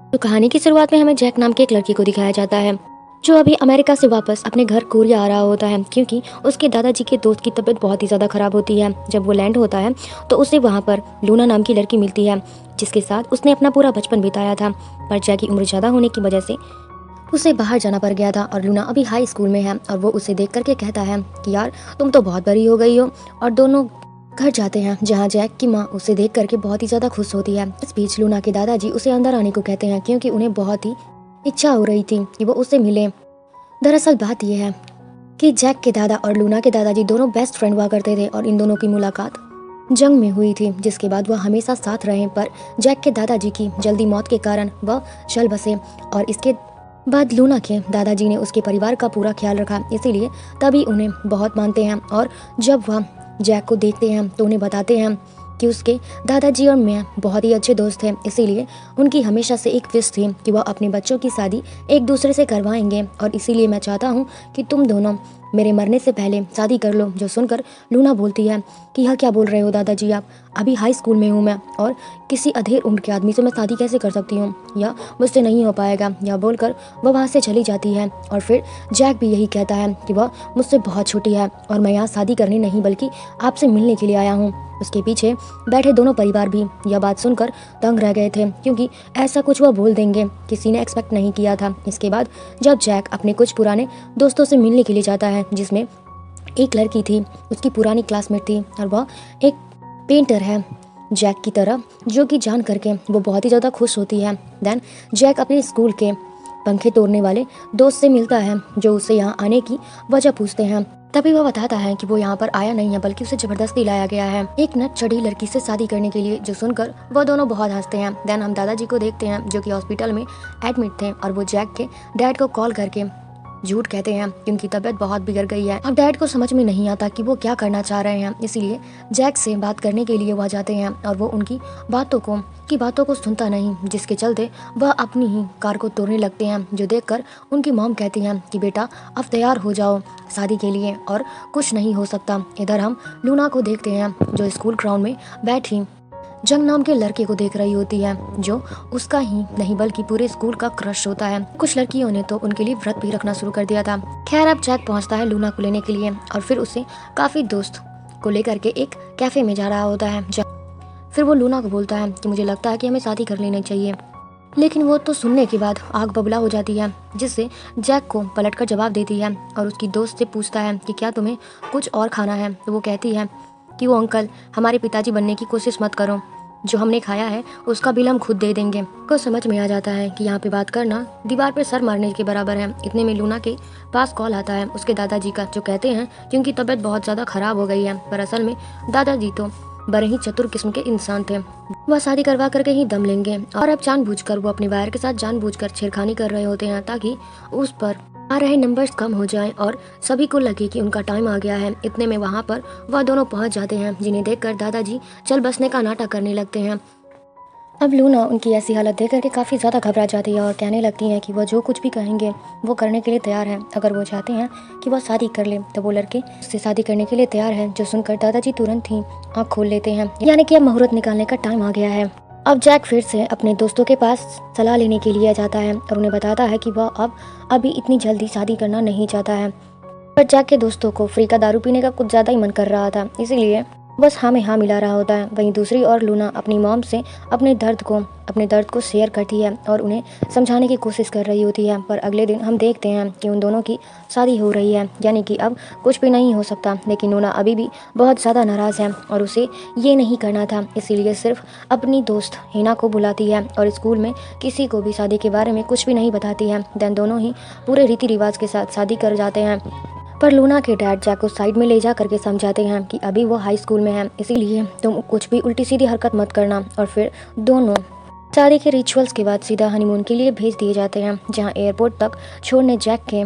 तो कहानी की शुरुआत में हमें जैक नाम के एक लड़के को दिखाया जाता है जो अभी अमेरिका से वापस अपने घर कोरिया आ रहा होता है, क्योंकि उसके दादाजी के दोस्त की तबीयत बहुत ही ज़्यादा खराब होती है। जब वो लैंड होता है तो उसे वहाँ पर लूना नाम की लड़की मिलती है जिसके साथ उसने अपना पूरा बचपन बिताया था। पर जैक की उम्र ज़्यादा होने की वजह से उसे बाहर जाना पड़ गया था और लूना अभी हाई स्कूल में है और वो उसे देख करके कहता है कि यार तुम तो बहुत बड़ी हो गई हो। और दोनों घर जाते हैं जहाँ जैक की माँ उसे देख करके बहुत ही ज़्यादा खुश होती है। इस बीच लूना के दादाजी उसे अंदर आने को कहते हैं क्योंकि उन्हें बहुत ही इच्छा हो रही थी कि वो उससे मिले। दरअसल बात यह है कि जैक के दादा और लूना के दादाजी दोनों बेस्ट फ्रेंड हुआ करते थे और इन दोनों की मुलाकात जंग में हुई थी, जिसके बाद वह हमेशा साथ रहे। पर जैक के दादाजी की जल्दी मौत के कारण वह चल बसे और इसके बाद लूना के दादाजी ने उसके परिवार का पूरा ख्याल रखा, इसीलिए तभी उन्हें बहुत मानते हैं। और जब वह जैक को देखते हैं तो उन्हें बताते हैं कि उसके दादाजी और मैं बहुत ही अच्छे दोस्त हैं, इसीलिए उनकी हमेशा से एक विश थी कि वह अपने बच्चों की शादी एक दूसरे से करवाएंगे और इसीलिए मैं चाहता हूँ कि तुम दोनों मेरे मरने से पहले शादी कर लो। जो सुनकर लूना बोलती है कि यह क्या बोल रहे हो दादाजी आप, अभी हाई स्कूल में हूँ मैं और किसी अधेड़ उम्र के आदमी से मैं शादी कैसे कर सकती हूँ, या मुझसे नहीं हो पाएगा। यह बोलकर वह वहाँ से चली जाती है और फिर जैक भी यही कहता है कि वह मुझसे बहुत छोटी है और मैं यहाँ शादी करने नहीं बल्कि आपसे मिलने के लिए आया हूँ। उसके पीछे बैठे दोनों परिवार भी यह बात सुनकर दंग रह गए थे क्योंकि ऐसा कुछ वह बोल देंगे किसी ने एक्सपेक्ट नहीं किया था। इसके बाद जब जैक अपने कुछ पुराने दोस्तों से मिलने के लिए जाता है जिसमें एक लड़की थी, उसकी पुरानी क्लासमेट थी और वह एक पेंटर है जैक की तरह, जो कि जान करके वो बहुत ही ज़्यादा खुश होती है। देन जैक अपने स्कूल के पंखे तोड़ने वाले दोस्त से मिलता है जो उसे यहाँ आने की वजह पूछते हैं। तभी वह बताता है कि वो यहाँ पर आया नहीं है बल्कि उसे जबरदस्ती लाया गया है एक नट चढ़ी लड़की से शादी करने के लिए। जो सुनकर वह दोनों बहुत हंसते हैं। देन हम दादाजी को देखते हैं जो कि हॉस्पिटल में एडमिट थे और वो जैक के डैड को कॉल करके झूठ कहते हैं कि उनकी तबीयत बहुत बिगड़ गई है। अब डैड को समझ में नहीं आता कि वो क्या करना चाह रहे हैं, इसीलिए जैक से बात करने के लिए वह जाते हैं और वो उनकी बातों को सुनता नहीं, जिसके चलते वह अपनी ही कार को तोड़ने लगते हैं। जो देखकर उनकी मॉम कहती हैं कि बेटा अब तैयार हो जाओ शादी के लिए और कुछ नहीं हो सकता। इधर हम लूना को देखते हैं जो स्कूल ग्राउंड में बैठी जंग नाम के लड़के को देख रही होती है जो उसका ही नहीं बल्कि पूरे स्कूल का क्रश होता है। कुछ लड़कियों ने तो उनके लिए व्रत भी रखना शुरू कर दिया था। खैर अब जैक पहुंचता है लूना को लेने के लिए और फिर उसे काफी दोस्त को लेकर के एक कैफे में जा रहा होता है। फिर वो लूना को बोलता है कि मुझे लगता है कि हमें शादी कर लेनी चाहिए, लेकिन वो तो सुनने के बाद आग बबूला हो जाती है, जिससे जैक को पलटकर जवाब देती है और उसकी दोस्त से पूछता है कि क्या तुम्हें कुछ और खाना है। तो वो कहती है कि वो अंकल हमारे पिताजी बनने की कोशिश मत करो, जो हमने खाया है उसका बिल हम खुद दे देंगे। को समझ में आ जाता है कि यहाँ पे बात करना दीवार पे सर मारने के बराबर है। इतने में लूना के पास कॉल आता है उसके दादाजी का, जो कहते हैं कि उनकी तबीयत बहुत ज़्यादा खराब हो गई है। पर असल में दादाजी तो बड़े ही चतुर किस्म के इंसान थे, वह शादी करवा करके ही दम लेंगे। और अब जानबूझकर वो अपने वायर के साथ जानबूझकर छेड़खानी कर रहे होते हैं ताकि उस पर आ रहे नंबर्स कम हो जाएं और सभी को लगे कि उनका टाइम आ गया है। इतने में वहाँ पर वह दोनों पहुँच जाते हैं, जिन्हें देखकर दादाजी चल बसने का नाटक करने लगते हैं। अब लूना उनकी ऐसी हालत देख करके काफ़ी ज़्यादा घबरा जाती है और कहने लगती है कि वह जो कुछ भी कहेंगे वो करने के लिए तैयार है। अगर वो चाहते हैं कि वह शादी कर ले तो वो लड़के उससे शादी करने के लिए तैयार है। जो सुनकर दादाजी तुरंत ही आँख खोल लेते हैं, यानी कि अब मुहूर्त निकालने का टाइम आ गया है। अब जैक फिर से अपने दोस्तों के पास सलाह लेने के लिए जाता है और उन्हें बताता है कि वह अभी इतनी जल्दी शादी करना नहीं चाहता है। पर जैक के दोस्तों को फ्री का दारू पीने का कुछ ज़्यादा ही मन कर रहा था, इसीलिए बस हाँ में हाँ मिला रहा होता है। वहीं दूसरी ओर लूना अपनी मॉम से अपने दर्द को शेयर करती है और उन्हें समझाने की कोशिश कर रही होती है। पर अगले दिन हम देखते हैं कि उन दोनों की शादी हो रही है, यानी कि अब कुछ भी नहीं हो सकता। लेकिन लूना अभी भी बहुत ज़्यादा नाराज़ है और उसे ये नहीं करना था, इसीलिए सिर्फ अपनी दोस्त हिना को बुलाती है और स्कूल में किसी को भी शादी के बारे में कुछ भी नहीं बताती है। देन दोनों ही पूरे रीति रिवाज के साथ शादी कर जाते हैं। पर लूना के डैड जैक को साइड में ले जा करके समझाते हैं कि अभी वो हाई स्कूल में है, इसीलिए तुम कुछ भी उल्टी सीधी हरकत मत करना। और फिर दोनों शादी के रिचुअल्स के बाद सीधा हनीमून के लिए भेज दिए जाते हैं, जहां एयरपोर्ट तक छोड़ने जैक के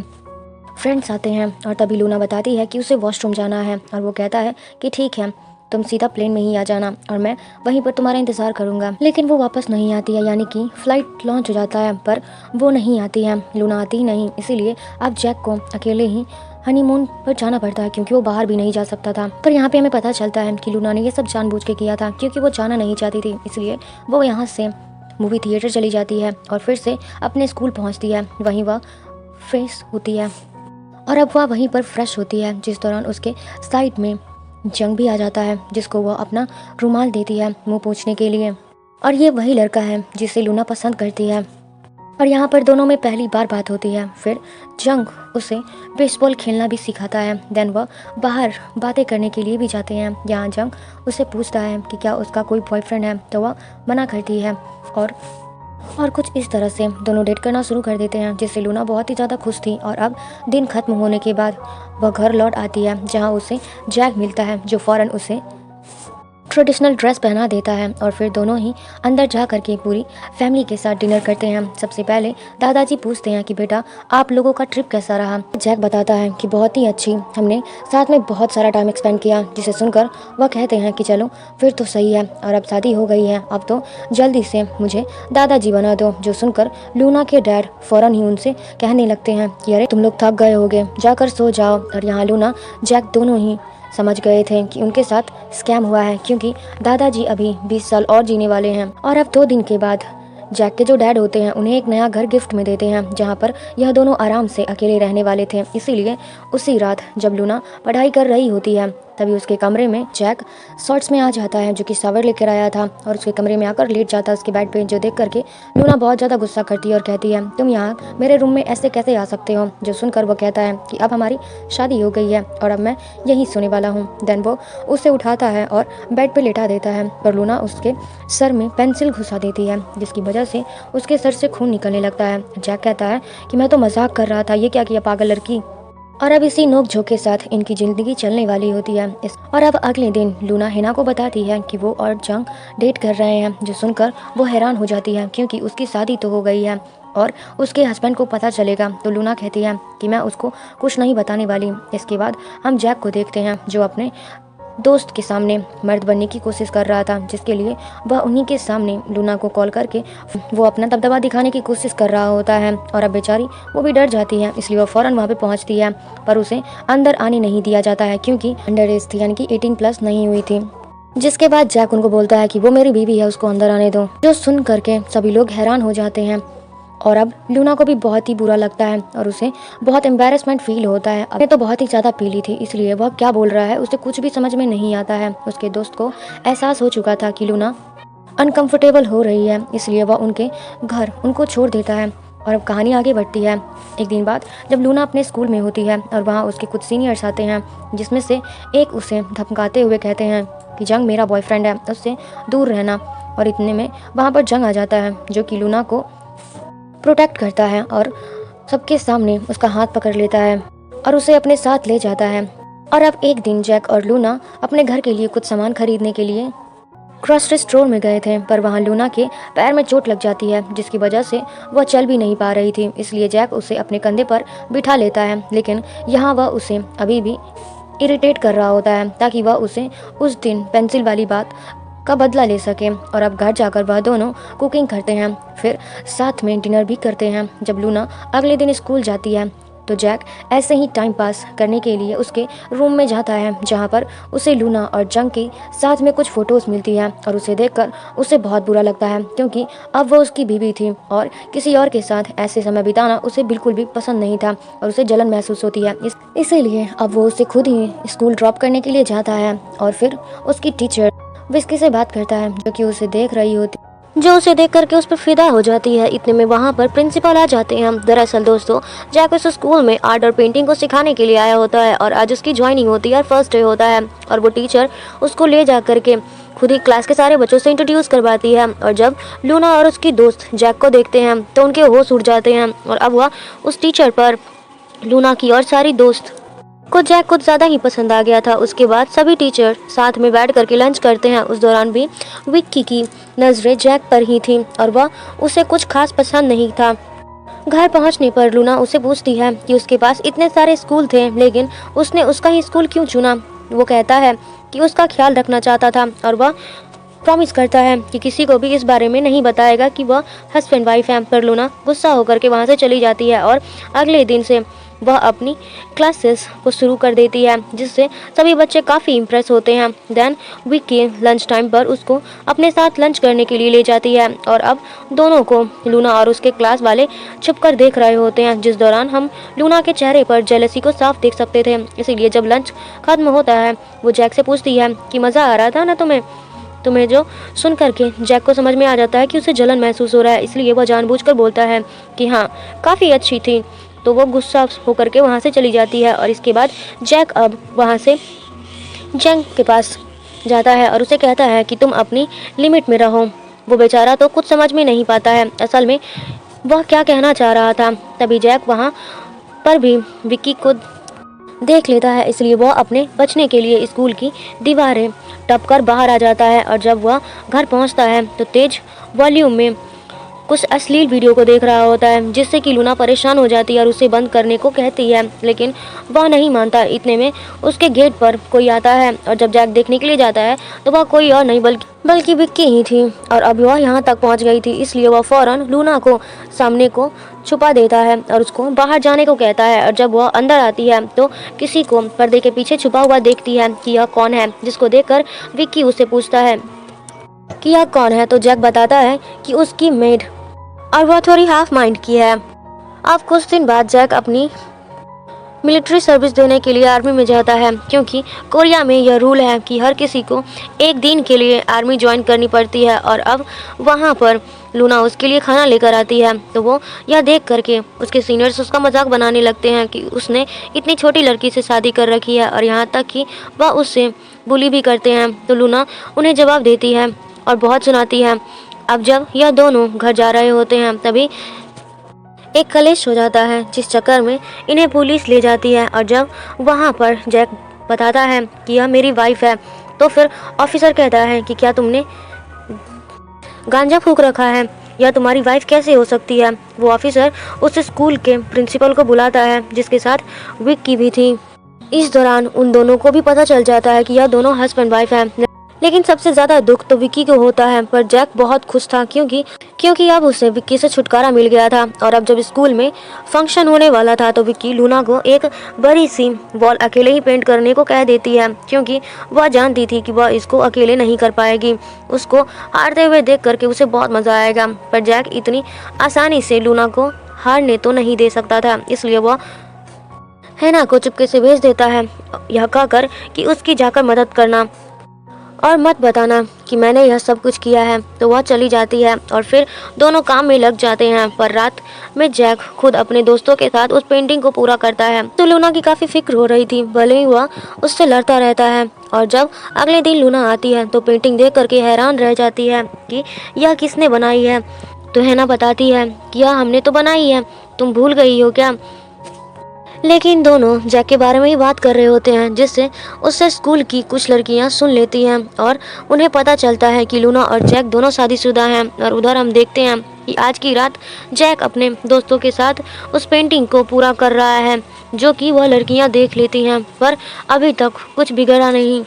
फ्रेंड्स आते हैं। और तभी लूना बताती है कि उसे वॉशरूम जाना है और वो कहता है कि ठीक है तुम सीधा प्लेन में ही आ जाना और मैं वहीं पर तुम्हारा इंतज़ार करूंगा। लेकिन वो वापस नहीं आती है, यानी कि फ़्लाइट लॉन्च हो जाता है पर वो नहीं आती है, लूना आती ही नहीं। इसीलिए अब जैक को अकेले ही हनीमून पर जाना पड़ता है क्योंकि वो बाहर भी नहीं जा सकता था। पर यहाँ पे हमें पता चलता है कि लूना ने ये सब जानबूझ के किया था क्योंकि वो जाना नहीं चाहती थी, इसलिए वो यहाँ से मूवी थिएटर चली जाती है और फिर से अपने स्कूल पहुंचती है। वहीं वह फ्रेश होती है और अब वह वहीं पर फ्रेश होती है, जिस दौरान उसके साइड में जंग भी आ जाता है, जिसको वह अपना रुमाल देती है मुंह पोंछने के लिए। और ये वही लड़का है जिसे लूना पसंद करती है और यहाँ पर दोनों में पहली बार बात होती है। फिर जंग उसे बेसबॉल खेलना भी सिखाता है। देन वह बाहर बातें करने के लिए भी जाते हैं। यहाँ जंग उसे पूछता है कि क्या उसका कोई बॉयफ्रेंड है, तो वह मना करती है और कुछ इस तरह से दोनों डेट करना शुरू कर देते हैं, जिससे लूना बहुत ही ज़्यादा खुश थी। और अब दिन खत्म होने के बाद वह घर लौट आती है, जहाँ उसे जैक मिलता है, जो फ़ौरन उसे ट्रेडिशनल ड्रेस पहना देता है और फिर दोनों ही अंदर जा करके पूरी फैमिली के साथ डिनर करते हैं। सबसे पहले दादाजी पूछते हैं कि बेटा आप लोगों का ट्रिप कैसा रहा। जैक बताता है कि बहुत ही अच्छी, हमने साथ में बहुत सारा टाइम स्पेंड किया, जिसे सुनकर वह कहते हैं कि चलो फिर तो सही है, और अब शादी हो गई है, अब तो जल्दी से मुझे दादाजी बना दो। जो सुनकर लूना के डैड फ़ौरन ही उनसे कहने लगते हैं कि अरे तुम लोग थक गए होगे, जाकर सो जाओ। और यहाँ लूना जैक दोनों ही समझ गए थे कि उनके साथ स्कैम हुआ है, क्योंकि दादाजी अभी 20 साल और जीने वाले हैं। और अब 2 दिन के बाद जैक के जो डैड होते हैं उन्हें एक नया घर गिफ्ट में देते हैं, जहां पर यह दोनों आराम से अकेले रहने वाले थे। इसीलिए उसी रात जब लूना पढ़ाई कर रही होती है, तभी उसके कमरे में जैक शॉर्ट्स में आ जाता है, जो कि शावर लेकर आया था, और उसके कमरे में आकर लेट जाता है उसके बेड पे। जो देख करके लूना बहुत ज़्यादा गुस्सा करती है और कहती है तुम यहाँ मेरे रूम में ऐसे कैसे आ सकते हो। जो सुनकर वो कहता है कि अब हमारी शादी हो गई है और अब मैं यहीं सोने वाला हूँ। देन वो उसे उठाता है और बेड पे लेटा देता है, पर लूना उसके सर में पेंसिल घुसा देती है, जिसकी वजह से उसके सर से खून निकलने लगता है। जैक कहता है कि मैं तो मजाक कर रहा था, ये क्या किया पागल लड़की। और अब इसी नोक झोंक के साथ इनकी जिंदगी चलने वाली होती है। और अब अगले दिन लूना हिना को बताती है कि वो और जंग डेट कर रहे हैं। जो सुनकर वो हैरान हो जाती है, क्योंकि उसकी शादी तो हो गई है और उसके हस्बैंड को पता चलेगा। तो लूना कहती है कि मैं उसको कुछ नहीं बताने वाली। इसके बाद हम जैक को देखते हैं, जो अपने दोस्त के सामने मर्द बनने की कोशिश कर रहा था, जिसके लिए वह उन्हीं के सामने लूना को कॉल करके वो अपना दबदबा दिखाने की कोशिश कर रहा होता है। और अब बेचारी वो भी डर जाती है, इसलिए वो फ़ौरन वहाँ पे पहुँचती है, पर उसे अंदर आने नहीं दिया जाता है, क्योंकि अंडर एज थी, यानी कि 18+ नहीं हुई थी। जिसके बाद जैक उनको बोलता है कि वो मेरी बीवी है, उसको अंदर आने दो। जो सुन करके सभी लोग हैरान हो जाते हैं। और अब लूना को भी बहुत ही बुरा लगता है और उसे बहुत एम्बैरेसमेंट फील होता है। अब तो बहुत ही ज़्यादा पीली थी, इसलिए वह क्या बोल रहा है उसे कुछ भी समझ में नहीं आता है। उसके दोस्त को एहसास हो चुका था कि लूना अनकंफर्टेबल हो रही है, इसलिए वह उनके घर उनको छोड़ देता है। और अब कहानी आगे बढ़ती है। एक दिन बाद जब लूना अपने स्कूल में होती है और वहाँ उसके कुछ सीनियर्स आते हैं, जिसमें से एक उसे धमकाते हुए कहते हैं कि जंग मेरा बॉयफ्रेंड है, उससे दूर रहना। और इतने में वहाँ पर जंग आ जाता है, जो कि लूना को प्रोटेक्ट करता है और सबके सामने उसका हाथ पकड़ लेता है और उसे अपने साथ ले जाता है। और अब एक दिन जैक और लूना अपने घर के लिए कुछ सामान खरीदने के लिए ग्रोसरी स्टोर में गए थे, पर वहाँ लूना के पैर में चोट लग जाती है, जिसकी वजह से वह चल भी नहीं पा रही थी। इसलिए जैक उसे अपने कंधे पर बिठा लेता है, लेकिन यहाँ वह उसे अभी भी इरिटेट कर रहा होता है, ताकि वह उसे उस दिन पेंसिल वाली बात का बदला ले सके। और अब घर जाकर वह दोनों कुकिंग करते हैं, फिर साथ में डिनर भी करते हैं। जब लूना अगले दिन स्कूल जाती है, तो जैक ऐसे ही टाइम पास करने के लिए उसके रूम में जाता है, जहां पर उसे लूना और जंग के साथ में कुछ फ़ोटोज़ मिलती है। और उसे देखकर उसे बहुत बुरा लगता है, क्योंकि अब वो उसकी बीवी थी और किसी और के साथ ऐसे समय बिताना उसे बिल्कुल भी पसंद नहीं था और उसे जलन महसूस होती है। इसीलिए अब वो उसे खुद ही स्कूल ड्रॉप करने के लिए जाता है। और फिर उसकी टीचर विस्की से बात करता है, जो कि उसे देख रही होती, जो उसे देख करके उस पर फिदा हो जाती है। इतने में वहाँ पर प्रिंसिपल आ जाते हैं। दरअसल दोस्तों, जैक उस स्कूल में आर्ट और पेंटिंग को सिखाने के लिए आया होता है और आज उसकी ज्वाइनिंग होती है और फर्स्ट डे होता है। और वो टीचर उसको ले जा करके खुद ही क्लास के सारे बच्चों से इंट्रोड्यूस करवाती है। और जब लूना और उसकी दोस्त जैक को देखते हैं तो उनके होश उड़ जाते हैं। और अब वह उस टीचर पर लूना की और सारी दोस्त को जैक कुछ ज़्यादा ही पसंद आ गया था। उसके बाद सभी टीचर साथ में बैठ करके लंच करते हैं। उस दौरान भी विक्की की नज़रें जैक पर ही थी और वह उसे कुछ खास पसंद नहीं था। घर पहुंचने पर लूना उसे पूछती है कि उसके पास इतने सारे स्कूल थे, लेकिन उसने उसका ही स्कूल क्यों चुना। वो कहता है कि उसका ख्याल रखना चाहता था और वह प्रॉमिस करता है कि किसी को भी इस बारे में नहीं बताएगा कि वह हस्बैंड वाइफ है। पर लूना गुस्सा होकर के वहाँ से चली जाती है और अगले दिन से वह अपनी क्लासेस को शुरू कर देती है, जिससे सभी बच्चे काफ़ी इम्प्रेस होते हैं। देन विक्की लंच टाइम पर उसको अपने साथ लंच करने के लिए ले जाती है और अब दोनों को लूना और उसके क्लास वाले छुपकर देख रहे होते हैं, जिस दौरान हम लूना के चेहरे पर जेलसी को साफ देख सकते थे। इसीलिए जब लंच खत्म होता है वो जैक से पूछती है कि मज़ा आ रहा था ना तुम्हें जो सुन करके जैक को समझ में आ जाता है कि उसे जलन महसूस हो रहा है, इसलिए वह जानबूझकर बोलता है कि हाँ काफ़ी अच्छी थी। तो वो गुस्सा होकर के वहाँ से चली जाती है और इसके बाद जैक अब वहाँ से जैक के पास जाता है और उसे कहता है कि तुम अपनी लिमिट में रहो। वो बेचारा तो कुछ समझ में नहीं पाता है असल में वह क्या कहना चाह रहा था। तभी जैक वहाँ पर भी विक्की को देख लेता है, इसलिए वह अपने बचने के लिए स्कूल की दीवारें टपकर बाहर आ जाता है और जब वह घर पहुंचता है तो तेज वॉल्यूम में कुछ अश्लील वीडियो को देख रहा होता है, जिससे कि लूना परेशान हो जाती है और उसे बंद करने को कहती है, लेकिन वह नहीं मानता। इतने में उसके गेट पर कोई आता है और जब जैक देखने के लिए जाता है तो वह कोई और नहीं बल्कि विक्की ही थी और अब वह यहाँ तक पहुँच गई थी, इसलिए वह फौरन लूना को सामने को छुपा देता है और उसको बाहर जाने को कहता है। और जब वह अंदर आती है तो किसी को पर्दे के पीछे छुपा हुआ देखती है कि यह कौन है, जिसको देखकर विक्की उससे पूछता है कि यह कौन है। तो जैक बताता है कि उसकी मेड और वह थोड़ी हाफ माइंड की है। अब कुछ दिन बाद जैक अपनी मिलिट्री सर्विस देने के लिए आर्मी में जाता है, क्योंकि कोरिया में यह रूल है कि हर किसी को एक दिन के लिए आर्मी ज्वाइन करनी पड़ती है। और अब वहाँ पर लूना उसके लिए खाना लेकर आती है तो वो यह देख करके उसके सीनियर्स उसका मजाक बनाने लगते हैं कि उसने इतनी छोटी लड़की से शादी कर रखी है और यहाँ तक कि वह उससे बुली भी करते हैं। तो लूना उन्हें जवाब देती है और बहुत सुनाती है। अब जब यह दोनों घर जा रहे होते हैं तभी एक कलेश हो जाता है, जिस चक्कर में इन्हें पुलिस ले जाती है। और जब वहाँ पर जैक बताता है कि यह मेरी वाइफ है तो फिर ऑफिसर कहता है कि क्या तुमने गांजा फूंक रखा है, यह तुम्हारी वाइफ कैसे हो सकती है। वो ऑफिसर उस स्कूल के प्रिंसिपल को बुलाता है, जिसके साथ विक्की भी थी। इस दौरान उन दोनों को भी पता चल जाता है कि यह दोनों हस्बैंड वाइफ हैं। लेकिन सबसे ज़्यादा दुख तो विक्की को होता है, पर जैक बहुत खुश था क्योंकि अब उसे विक्की से छुटकारा मिल गया था। और अब जब स्कूल में फंक्शन होने वाला था तो विक्की लूना को एक बड़ी सी वॉल अकेले ही पेंट करने को कह देती है, क्योंकि वह जानती थी कि वह इसको अकेले नहीं कर पाएगी। उसको हारते हुए देख करके उसे बहुत मज़ा आएगा, पर जैक इतनी आसानी से लूना को हारने तो नहीं दे सकता था, इसलिए वह हैना को चुपके से भेज देता है, यह कहकर कि उसकी जाकर मदद करना और मत बताना कि मैंने यह सब कुछ किया है। तो वह चली जाती है और फिर दोनों काम में लग जाते हैं। पर रात में जैक खुद अपने दोस्तों के साथ उस पेंटिंग को पूरा करता है। तो लूना की काफ़ी फिक्र हो रही थी, भले ही वह उससे लड़ता रहता है। और जब अगले दिन लूना आती है तो पेंटिंग देख करके हैरान रह जाती है कि यह किसने बनाई है। तो हैना बताती है कि यह हमने तो बनाई है, तुम भूल गई हो क्या। लेकिन दोनों जैक के बारे में ही बात कर रहे होते हैं, जिससे उससे स्कूल की कुछ लड़कियां सुन लेती हैं और उन्हें पता चलता है कि लूना और जैक दोनों शादीशुदा हैं। और उधर हम देखते हैं कि आज की रात जैक अपने दोस्तों के साथ उस पेंटिंग को पूरा कर रहा है, जो कि वह लड़कियां देख लेती हैं, पर अभी तक कुछ बिगड़ा नहीं।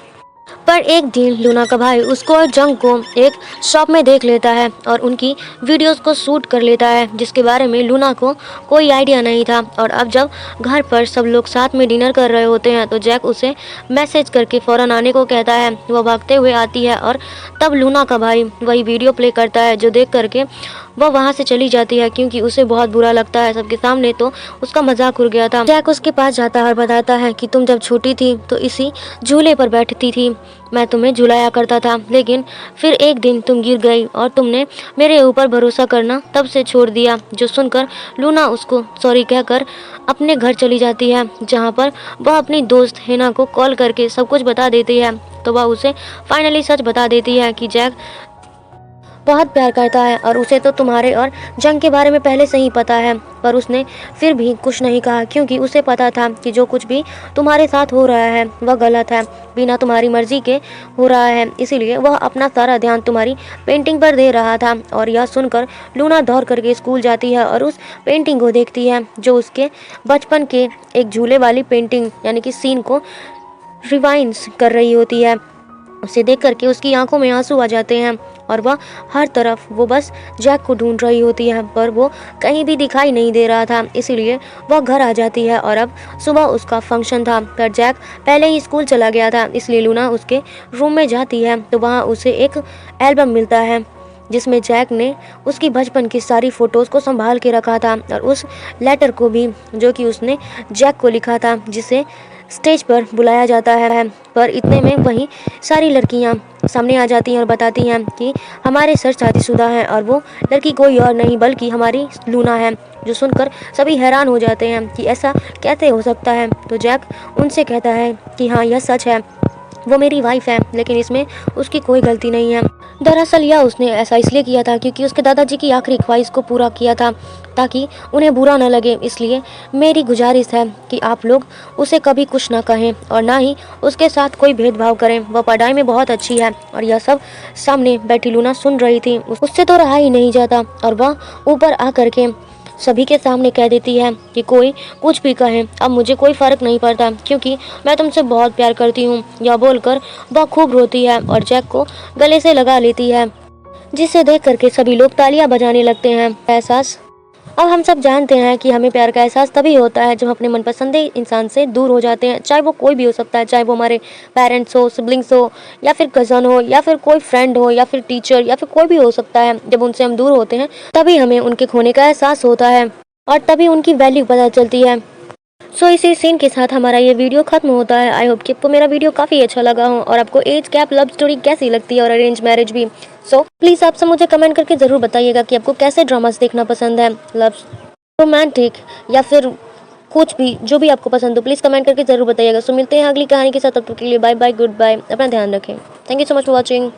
पर एक दिन लूना का भाई उसको और जंग को एक शॉप में देख लेता है और उनकी वीडियोस को शूट कर लेता है, जिसके बारे में लूना को कोई आइडिया नहीं था। और अब जब घर पर सब लोग साथ में डिनर कर रहे होते हैं तो जैक उसे मैसेज करके फ़ौरन आने को कहता है। वह भागते हुए आती है और तब लूना का भाई वही वीडियो प्ले करता है, जो देख करके वह वहाँ से चली जाती है, क्योंकि उसे बहुत बुरा लगता है सबके सामने तो उसका मजाक उड़ गया था। जैक उसके पास जाता है और बताता है कि तुम जब छोटी थी तो इसी झूले पर बैठती थी, मैं तुम्हें झुलाया करता था, लेकिन फिर एक दिन तुम गिर गई और तुमने मेरे ऊपर भरोसा करना तब से छोड़ दिया। जो सुनकर लूना उसको सॉरी कहकर अपने घर चली जाती है, जहाँ पर वह अपनी दोस्त हैना को कॉल करके सब कुछ बता देती है। तो वह उसे फाइनली सच बता देती है कि जैक बहुत प्यार करता है और उसे तो तुम्हारे और जंग के बारे में पहले से ही पता है। पर उसने फिर भी कुछ नहीं कहा, क्योंकि उसे पता था कि जो कुछ भी तुम्हारे साथ हो रहा है वह गलत है, बिना तुम्हारी मर्जी के हो रहा है। इसीलिए वह अपना सारा ध्यान तुम्हारी पेंटिंग पर दे रहा था। और यह सुनकर लूना दौड़ करके स्कूल जाती है और उस पेंटिंग को देखती है, जो उसके बचपन के एक झूले वाली पेंटिंग यानी कि सीन को रिवाइंड्स कर रही होती है। उसे देख करके उसकी आंखों में आंसू आ जाते हैं और वह हर तरफ वो बस जैक को ढूंढ रही होती है, पर वो कहीं भी दिखाई नहीं दे रहा था। इसीलिए वह घर आ जाती है और अब सुबह उसका फंक्शन था, पर जैक पहले ही स्कूल चला गया था। इसलिए लूना उसके रूम में जाती है तो वहाँ उसे एक एल्बम मिलता है जिसमें जैक ने उसकी बचपन की सारी फ़ोटोज़ को संभाल के रखा था और उस लेटर को भी जो कि उसने जैक को लिखा था, जिसे स्टेज पर बुलाया जाता है। पर इतने में वहीं सारी लड़कियां सामने आ जाती हैं और बताती हैं कि हमारे सर शादीशुदा हैं और वो लड़की कोई और नहीं बल्कि हमारी लूना है। जो सुनकर सभी हैरान हो जाते हैं कि ऐसा कैसे हो सकता है। तो जैक उनसे कहता है कि हाँ, यह सच है, वो मेरी वाइफ है, लेकिन इसमें उसकी कोई गलती नहीं है। दरअसल यह उसने ऐसा इसलिए किया था क्योंकि उसके दादाजी की आखिरी ख्वाहिश को पूरा किया था ताकि उन्हें बुरा न लगे। इसलिए मेरी गुजारिश है कि आप लोग उसे कभी कुछ ना कहें और ना ही उसके साथ कोई भेदभाव करें। वह पढ़ाई में बहुत अच्छी है। और यह सब सामने बैठी लूना सुन रही थी। उससे तो रहा ही नहीं जाता और वह ऊपर आकर के सभी के सामने कह देती है कि कोई कुछ भी कहे, अब मुझे कोई फ़र्क नहीं पड़ता क्योंकि मैं तुमसे बहुत प्यार करती हूँ। यह बोलकर वह खूब रोती है और जैक को गले से लगा लेती है, जिसे देख करके सभी लोग तालियां बजाने लगते हैं। एहसास अब हम सब जानते हैं कि हमें प्यार का एहसास तभी होता है जब अपने मनपसंदीदा इंसान से दूर हो जाते हैं, चाहे वो कोई भी हो सकता है, चाहे वो हमारे पेरेंट्स हो, सिबलिंग्स हो, या फिर कज़न हो, या फिर कोई फ्रेंड हो, या फिर टीचर, या फिर कोई भी हो सकता है। जब उनसे हम दूर होते हैं तभी हमें उनके खोने का एहसास होता है और तभी उनकी वैल्यू पता चलती है। सो इसी सीन के साथ हमारा ये वीडियो खत्म होता है। आई होप कि आपको मेरा वीडियो काफ़ी अच्छा लगा हो और आपको एज गैप लव स्टोरी कैसी लगती है और अरेंज मैरिज भी। सो प्लीज़ आप सब मुझे कमेंट करके ज़रूर बताइएगा कि आपको कैसे ड्रामास देखना पसंद है, लव रोमांटिक या फिर कुछ भी, जो भी आपको पसंद हो प्लीज़ कमेंट करके ज़रूर बताइएगा। सो मिलते हैं अगली कहानी के साथ, तब तक के लिए बाय बाय, गुड बाय, अपना ध्यान रखें। Thank you so much for watching.